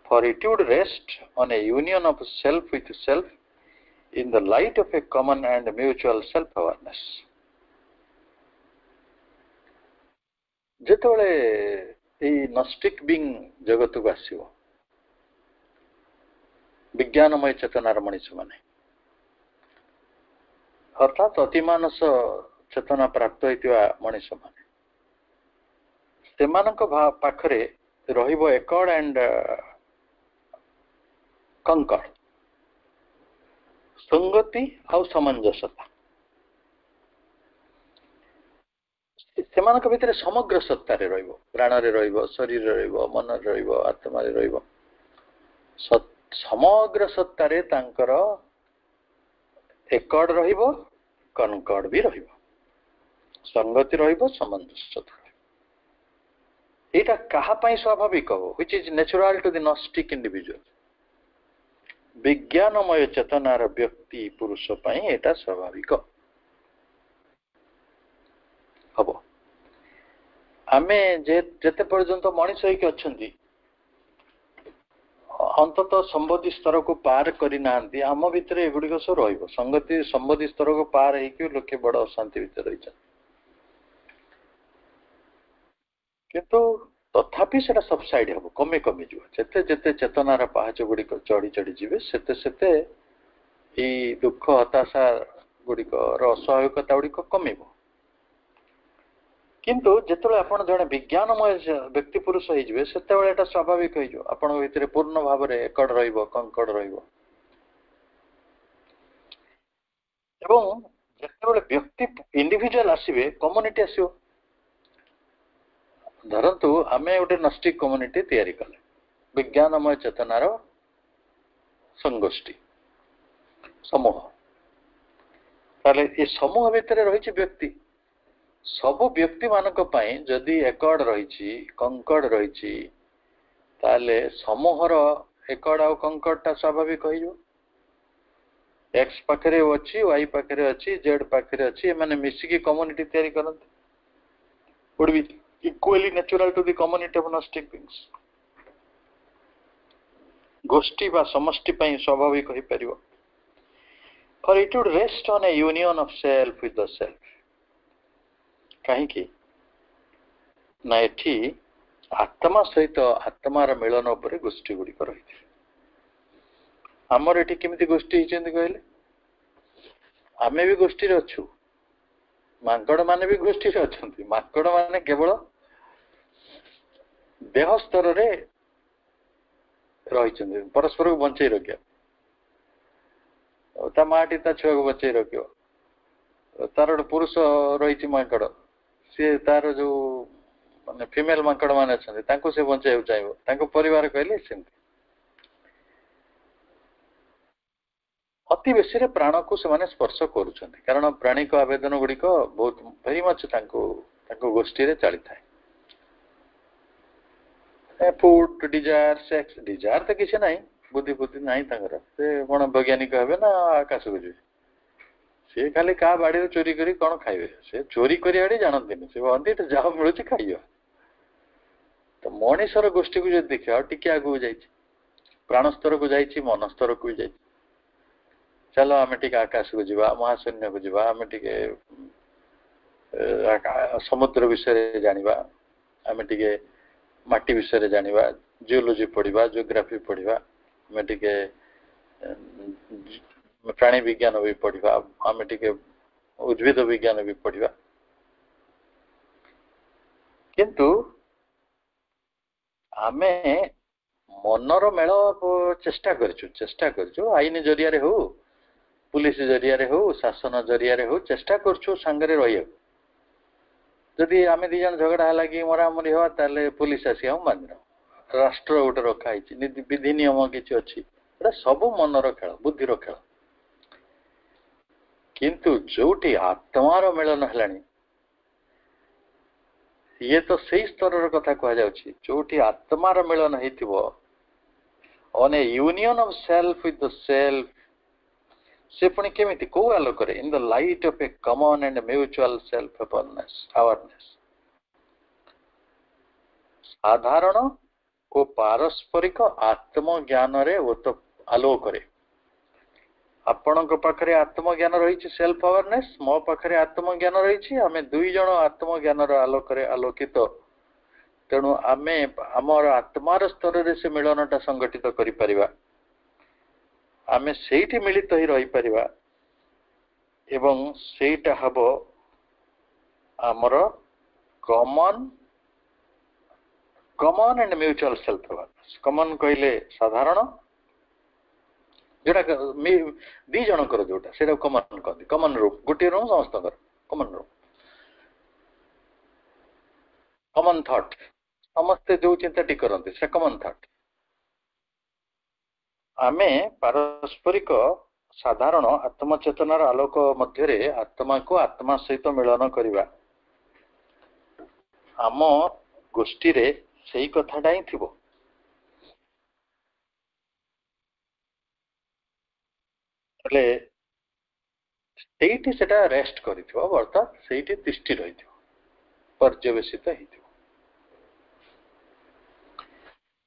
for it would rest on a union of self with self in the light of a common and mutual self-awareness. जेतबेले এই नस्टिक being जगत को आसीबो विज्ञानमय चेतनार मनीष माने अर्थात अतिमानस चेतना प्राप्त होइतिबा मनीष माने सेमानक पाखरे रहिबो एकॉर्ड एंड कंकॉर्ड संगति आउ सामंजस्यता सेमानक भितर समग्र सत्ता रे रहिबो प्राण रे रहिबो शरीर रे रहिबो मन रे रहिबो आत्मा रे रहिबो समग्र सत्ता रे तांकर एकॉर्ड रहिबो कनकॉर्ड भी रहिबो संगति रहिबो सामंजस्यता एटा कहा पई स्वाभाविक हो which is natural to the gnostic individual विज्ञानमय चेतनार व्यक्ति पुरुष पई एटा स्वाभाविक हबो। आमे जेते पर्यंत मनीष होइके अछंती अंतत संबोधि स्तर को पार करी नांती आम भितर एगुड़िक सब रहिबो संगति संबोधि स्तर को पार होइके लोके बड़ अशांति भितर रही किंतु तथापि सेटा सबसाइड हम कमी कमी जो जेते जेते चेतनार पहाच गुड़िक चढ़ी चढ़ी जीवे सेते सेते ये दुख हताशा गुड़िक असहायकता गुड़िक कमिबो। किंतु जेतबेले आपण जने विज्ञानमय व्यक्ति पुरुष होइजबे सेतेबेले एटा स्वाभाविक होइजो आपण भितर पूर्ण भाव रे एकड रहिबो कंकड रहिबो एवं जेतेबेले व्यक्ति इंडिविजुअल आसीबे कम्युनिटी आसीबो। धरतु आमे गोटे नस्टिक कम्युनिटी तैयारी कले विज्ञानमय चेतनार संगोष्ठी समूह ताले ए समूह भितर रही व्यक्ति सब व्यक्ति मानक पई जदि एकॉर्ड रही कंकॉर्ड रही ताले समूहर एकॉर्ड आ कंकॉर्ड ता स्वाभाविक होइजो। एक्स पाखरे अछि वाई पाखरे अछि जेड पाखरे अछि माने मिसिकी कम्युनिटी तैयारी करत would be equally natural to the community of Gnostic beings। गोष्ठी बा समष्टि पई स्वाभाविक होई परिबो for it would rest on a union of self with the self। कहीं की ना एठी आत्मा सहित आत्मार मिलन उपरे गोष्ठी गुड़िक रही आमर एठी केमिति गोष्ठी हिचंदी कहले आमे भी गोष्ठी रे अछु मांकड़ माने भी गोष्ठी रे अछंती मांकड़ माने केवल देह स्तर रे रही परस्पर को बंचाई रखिया ता माटी ता छुआ को बचाई रखियो तार गोटे पुरुष रही मांकड़ सी तार जो माने फीमेल मांकड़ माने अछंती तांको से बंचाई चाहिए तांको परिवार कहले सेमती अति बेसी रे प्राण को से माने स्पर्श करूछंती कारण प्राणी को आवेदन गुड़िक बहुत वेरी मच तांको गोष्ठी रे चली थाए फूड डिजायर सेक्स डिजायर तो किसी ना बुद्धि बुद्धि ना से कौन वैज्ञानिक हे ना आकाश को जी सी खाली क्या बाड़ी चोरी करी कौन खाइबे से चोरी करिया जानते से भावती जहाँ मिलूँ खाइबा तो मनीषर गोष्ठी को जो देखा टिके आगू जाइए प्राण स्तर को जाइए मन स्तर को भी जाइए चलो आम टे आकाश को जावा महाशून्य को जावा आम टे समुद्र विषय जाना आम टे माटी विषय जाना जियोलोजी पढ़ा जियोग्राफी पढ़ा आम टे प्राणी विज्ञान भी पढ़ा आम टे उद्भिद विज्ञान भी पढ़ा किंतु आमे मनर मेल चेष्टा करूँ आईन जरिया हो पुलिस जरिया हो शासन जरिया हो चेष्टा करूँ सांगरे रही जदि आम दी जन झगड़ा है कि मरामरी हवा ताले पुलिस आसी हम मान राष्ट्र गोटे रखाई विधि नियम किसी अच्छी सब मनर खेल बुद्धिर खेल किंतु जोटी आत्मार मिलन है ये तो सही स्तर कथा कह जोटी आत्मार मिलन on a union of self with the self से पुणी केमिति को आलोक in the light of a common and mutual self awareness साधारण और पारस्परिक आत्मज्ञान रे वो तो आलोक आपण पाखे आत्मज्ञान रही सेल्फ अवेयरनेस मो पाखे आत्मज्ञान रही आम दुई जन आत्मज्ञान आलोक आलोकित तेणु आम आमर आत्मार स्तर से मिलनटा संगठित करिपरिबा आमे सेठी मिलित ही रही परिबा एवं सेटा हबो आमर common common and mutual self awareness common कहले साधारण जोटा दी जनकर जोटा से कॉमन कहते कॉमन रूम गोटे रूम समस्त कॉमन रूम कॉमन थॉट समस्ते जो चिंताटी करते से कॉमन थॉट आमे पारस्परिक साधारण आत्मचेतनार आलोक मध्य आत्मा को आत्मा सहित मिलन करवा आम गोष्ठी रे सही कथाटा ही थिबो सेठी सेटा रेस्ट करिथिबो अर्थात सेठी तिष्ठि रहिथिबो पर्यवेसित हिथिबो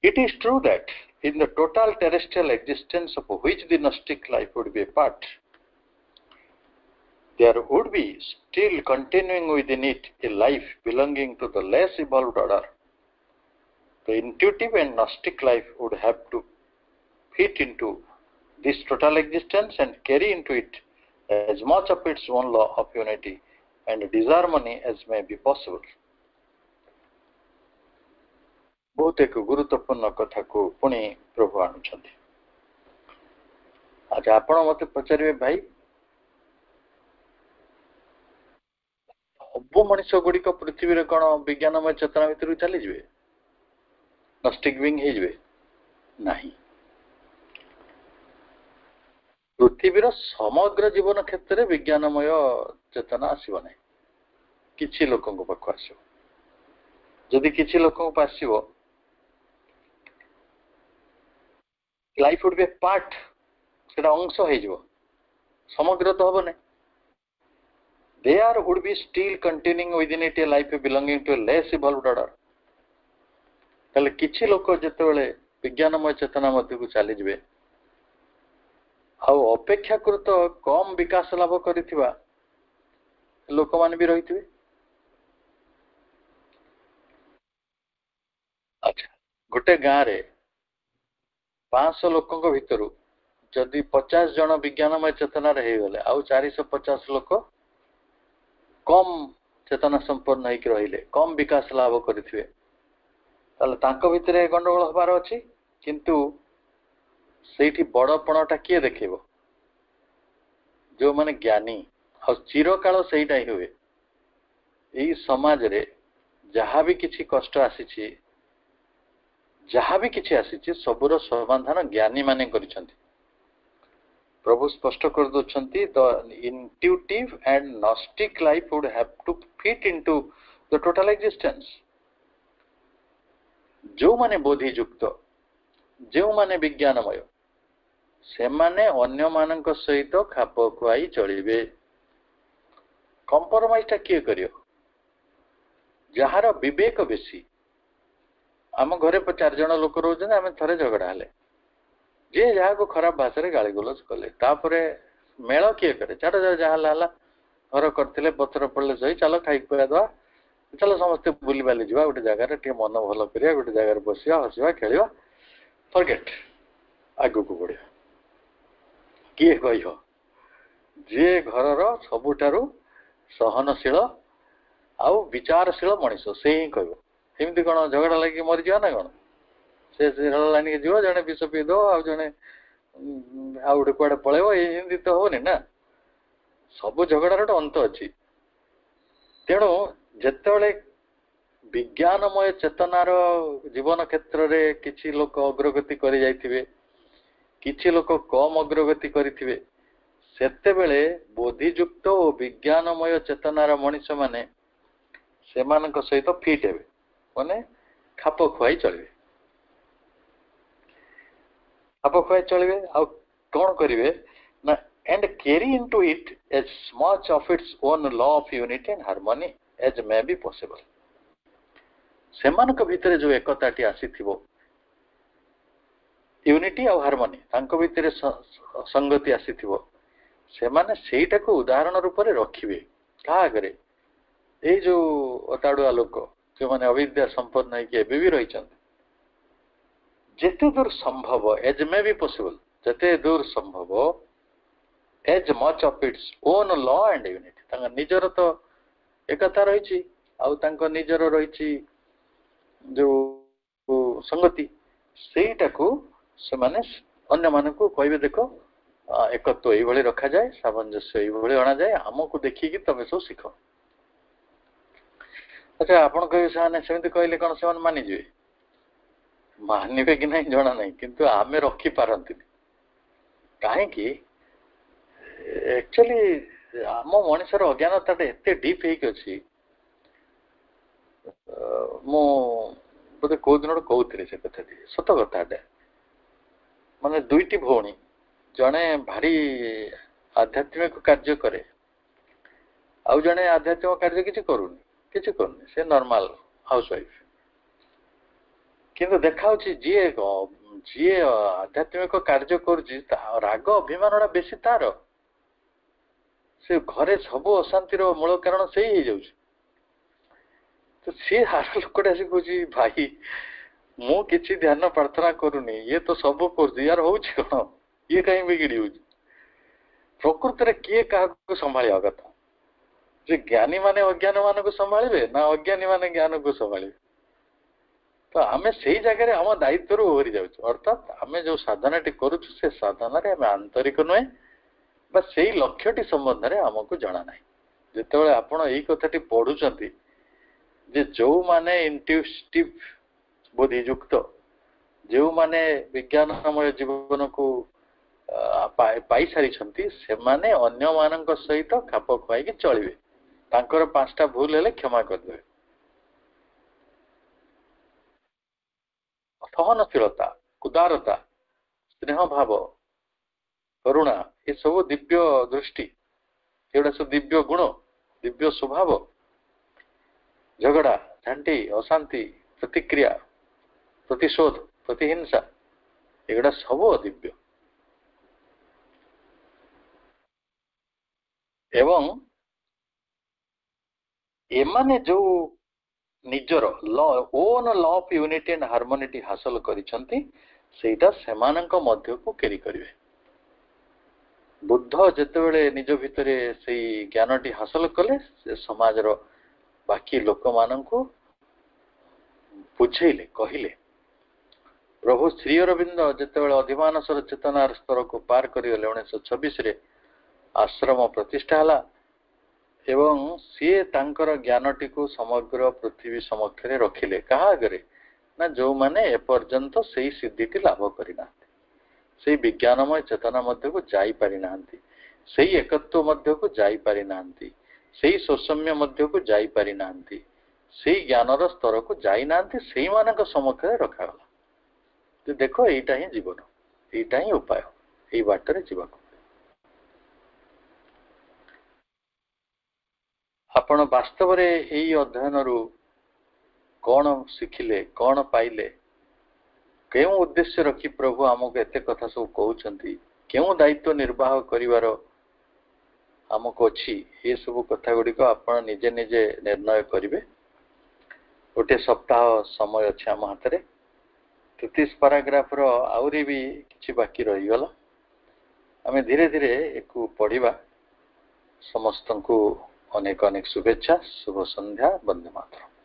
It is true that in the total terrestrial existence of which the Gnostic life would be a part, there would be still continuing within it a life belonging to the less evolved order. The intuitive and Gnostic life would have to fit into this total existence and carry into it as much of its own law of unity and disharmony as may be possible. बहुत एक गुरुत्वपूर्ण कथा को पुणी प्रभु आणुछंती आज आपण मते पचारे भाई सब मनुष्य गुड़िक पृथ्वी कौन विज्ञानमय चेतना भितर चली जाए नस्टिक विंग नहीं पृथ्वीर समग्र जीवन क्षेत्र में विज्ञानमय चेतना आसब ना किसी लोक पाख आसो जदि किसी लोक आसो life would be A part से अंश हो समग्र तो हम ना there would be still continuing within it a life belonging to a less evolved order ताले किछि लोक जेतेबेले विज्ञानमय चेतना मध्य को चली जिवे आ अपेक्षाकृत कम विकास लाभ करिथिबा लोक मान भी रहिथिबे अच्छा गोटे गाँव रे 500 लोक भितर जदि 50 जन विज्ञानमय चेतना रे गले आ 450 लोक कम चेतना संपन्न होकर रहिले कम विकास लाभ करिथिबे ताले तांको भितरे गंडगोल हबार अछि किंतु सेठी बड़पणटा किए देखिबो जो माने ज्ञानी आ चिरकाल सेटा ही हुए एई समाज रे जहाँ भी किछि कष्ट आसीछि जहाँ भी किछि आसीछि सबुर समाधान ज्ञानी माने करिसंती प्रभु स्पष्ट कर दोछंती the intuitive and gnostic life would have to fit into the total existence जो माने बोधियुक्त जो माने विज्ञानमय से माने अन्य मानक सहित खाप खुआई चलिबे कंप्रोमाइज किए करियो जहार विवेक बेसी आम घरे 4 जन लोक रोज आम थे झगड़ा हेले जे जहाँ खराब भाषा गाली गुलज कले तापर मेल किए करे चार जहाँ है घर करते पत्र पड़े सही चल खाई खुआ दवा चलो समस्ते बुली बाली जा गोटे जगार मन भल करा गोटे जगार बसवा हसवा खेल फरगेट आगू को बढ़िया किए कह जे घर सबुठारु सहनशील आउ विचारशील मनीष से ही कहमती कौन झगड़ा लगे मरीजा ना कौन से लाइन के जीव जड़े विष पी दो आ जड़े आ गोटे कुआड़े पलैब ये तो हेनी ना सब झगड़ार गोटे अंत अच्छी तेणु जिते विज्ञानमय चेतनार जीवन क्षेत्र में किसी लोक अग्रगति कर जाइथिबे किछि लोक कम अग्रगति करिथिबे सेतेबेले बोधियुक्त और विज्ञानमय चेतनार मनीष माने सेमानक सहित फिट हेबे माने खाप खुआई चलिबे खाप खुआई चलिबे आ कौन करिवे ना and carry into it as much of its own law of unity and harmony as may be possible सेमानक भितरे जो एकताटी आसीथिबो यूनिटी और हार्मोनी तांको भितरे संगति आसीथिबो सेमाने सेटा को उदाहरण रूप में रखिबे का आगरे ए जो अताडुआ लोक जो माने अविद्या संपन्न है कि एबे भी रही चंद जेते दूर संभव एज मे बी पॉसिबल जेते दूर संभव as much of its own law and unity तांगा निजर तो एकता रही आउ तांको निजर रही जो संगति सेटा को से माने अन्य मान को कहबे देखो एकत्व ये रखा जाए सामंजस्य ये अणा जाए आमको देखिए तुम सब शिख अच्छा आपण कहे सेमती कहले कौन से मानिजे मानवे कि नहीं जना नहीं किंतु आमे रखी पारती कहीं एक्चुअली आम मनुष्यर अज्ञानता एत डीप होगी मु बोधे कौ दिन कहते से कथा सत कथा माने दुईटी भौणी जड़े भारी आध्यात्मिक कार्य करे आउ जड़े आध्यात्मिक कार्य किसी करूनी से नॉर्मल हाउसवाइफ किंतु देखा जी जी आध्यात्मिक कार्य कर राग अभिमान बेसी तार से घरे सब अशांतिर मूल कारण से ही जाऊँ तो सी हार लोकटा आसी कह भाई मु किसी ध्यान प्रार्थना करूनी ये तो सब कर यार हूँ कौन ये कहीं बिगड़ी हो प्रकृति में किए क्या संभालिया कथा जे ज्ञानी माने अज्ञान मान को संभाळे ना अज्ञानी माने ज्ञान को संभाळे तो आम से जगह आम दायित्व ओहरी जाऊँ अर्थात आम जो साधनाटी करुँ से साधन आम आंतरिक नुहे से लक्ष्यटी संबंध में आमको जना ना जिते आपण यही कथाटी पढ़ुं जे जो माने इंट्यूटिव बुद्धियुक्त जो माने विज्ञानमय जीवन को पाई सारी से माने अन्य मानक सहित खाप खुआई चलिए तांकर 5टा भूल हेले क्षमा करदे सहनशीलता उदारता स्नेह भाव करुणा ये सब दिव्य दृष्टि एगुड़ा सब दिव्य गुण दिव्य स्वभाव झगड़ा झांटी अशांति प्रतिक्रिया प्रतिशोध प्रतिहिंसा एगुड़ा सब दिव्य एवं एमाने जो निजर law own law of unity and harmonity हासिल करिसंती सेटा सेमानंक मध्य को केरी करिवे बुद्ध जेतेबेले निज भितरे से ज्ञानटी हासिल कले से समाजर बाकी लोक मानंकु बुझेले कहिले प्रभु श्री अरविंद जेतेबेले अधिमानसर चेतनार स्तर को पार करिगले 1926 रे आश्रम प्रतिष्ठा हला एवं सी तांकर ज्ञानटी को समग्र पृथ्वी समक्ष रखिले कहा आगे ना जो माने एपर्यंत से सिद्धिटी लाभ करना से विज्ञानमय चेतना मध्य को जाई पारि नांती से एकत्व मध्य को जाई पारि नांती से सौम्य मध्य को जाई पारि नांती से ज्ञानर स्तर को जाई नांती से मानक समक्ष रखागला तो देखो एटा ही जीवन एटा ही उपाय ए बाटरे जीवन आपण वास्तव रे एई अध्ययन रु कौन शिखिले कौन पाइले କେଉଁ ଉଦ୍ଦେଶ୍ୟ ରଖି ପ୍ରଭୁ ଆମକୁ ଏତେ କଥା ସବୁ କହୁଛନ୍ତି, କେଉଁ ଦାୟିତ୍ୱ ନିର୍ବାହ କରିବାର ଆମକୁ ଅଛି, ଏ ସବୁ କଥା ଗୁଡ଼ିକ ଆପଣ ନିଜେ ନିଜେ ନିର୍ଣ୍ଣୟ କରିବେ। ଗୋଟିଏ ସପ୍ତାହ ସମୟ ଅଛି ଆମ ହାତରେ। 33 ପାରାଗ୍ରାଫର ଆହୁରି ବି କିଛି ବାକି ରହିଗଲା। ଆମେ ଧୀରେ ଧୀରେ ଏକୁ ପଢିବା। ସମସ୍ତଙ୍କୁ ଅନେକ ଅନେକ ଶୁଭେଚ୍ଛା। ଶୁଭ ସନ୍ଧ୍ୟା। ବନ୍ଦେ ମାତରମ୍।